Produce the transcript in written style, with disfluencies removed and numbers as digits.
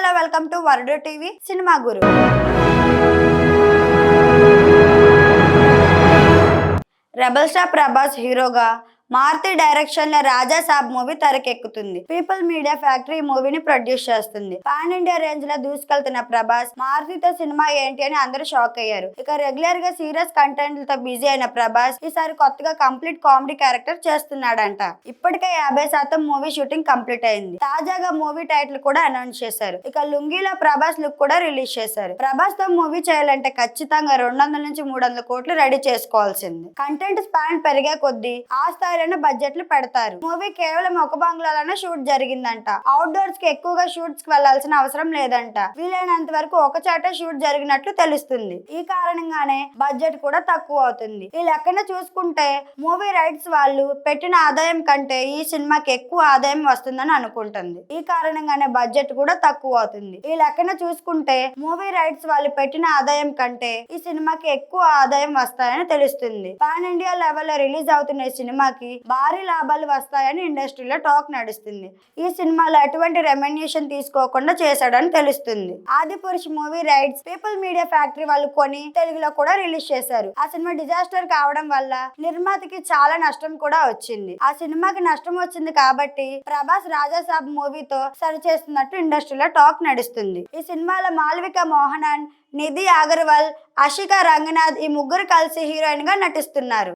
Hello welcome to వరుడు TV cinema గురు. Rebel star Prabhas హీరోగా Maruti direction లో రాజా సాబ్ మూవీ తెరకెక్కుతుంది. పీపుల్ మీడియా ఫ్యాక్టరీ మూవీని ప్రొడ్యూస్ చేస్తుంది. పాన్ ఇండియా రేంజ్ లో దూసుకెళ్తున్న ప్రభాస్ మారుతితో సినిమా ఏంటి అని అందరూ షాక్ అయ్యారు. ఇక రెగ్యులర్ గా సీరియస్ కంటెంట్ తో బిజీ అయిన ప్రభాస్ ఈసారి కొత్తగా కంప్లీట్ కామెడీ క్యారెక్టర్ చేస్తున్నాడంట. ఇప్పటికే 50% మూవీ షూటింగ్ కంప్లీట్ అయింది. తాజాగా మూవీ టైటిల్ కూడా అనౌన్స్ చేశారు. ఇక లుంగీలో ప్రభాస్ లుక్ కూడా రిలీజ్ చేశారు. ప్రభాస్ తో మూవీ చేయాలంటే ఖచ్చితంగా 200 నుంచి 300 కోట్లు రెడీ చేసుకోవాల్సింది. కంటెంట్ స్పాన్ పెరిగే కొద్దీ ఆ బడ్జెట్లు పెడతారు. మూవీ కేవలం ఒక బంగ్లాలోనే షూట్ జరిగిందంట. అవుట్డోర్స్ కి ఎక్కువగా షూట్స్ కి వెళ్లాల్సిన అవసరం లేదంట. వీలైనంత వరకు ఒక చాటే షూట్ జరిగినట్లు తెలుస్తుంది. ఈ కారణంగానే బడ్జెట్ కూడా తక్కువ అవుతుంది. ఈ లెక్కన చూసుకుంటే మూవీ రైట్స్ వాళ్ళు పెట్టిన ఆదాయం కంటే ఈ సినిమాకి ఎక్కువ ఆదాయం వస్తుందని అనుకుంటుంది. ఈ కారణంగానే బడ్జెట్ కూడా తక్కువ అవుతుంది. ఈ లెక్కన చూసుకుంటే మూవీ రైట్స్ వాళ్ళు పెట్టిన ఆదాయం కంటే ఈ సినిమాకి ఎక్కువ ఆదాయం వస్తాయని తెలుస్తుంది. పాన్ ఇండియా లెవెల్లో రిలీజ్ అవుతున్న ఈ సినిమాకి భారీ లాభాలు వస్తాయని ఇండస్ట్రీలో టాక్ నడుస్తుంది. ఈ సినిమాలో ఎటువంటి రెమ్యునరేషన్ తీసుకోకుండా చేశాడని తెలుస్తుంది. Adipurush movie rights people media factory వాళ్ళు కొని తెలుగులో కూడా రిలీజ్ చేశారు. ఆ సినిమా డిజాస్టర్ కావడం వల్ల నిర్మాతకి చాలా నష్టం కూడా వచ్చింది. ఆ సినిమాకి నష్టం వచ్చింది కాబట్టి ప్రభాస్ రాజా సాబ్ మూవీతో సరి చేస్తున్నట్టు ఇండస్ట్రీలో టాక్ నడుస్తుంది. ఈ సినిమాలో మాల్విక మోహనన్, నిధి అగర్వాల్, అషికా రంగనాథ్ ఈ ముగ్గురు కలిసి హీరోయిన్ గా నటిస్తున్నారు.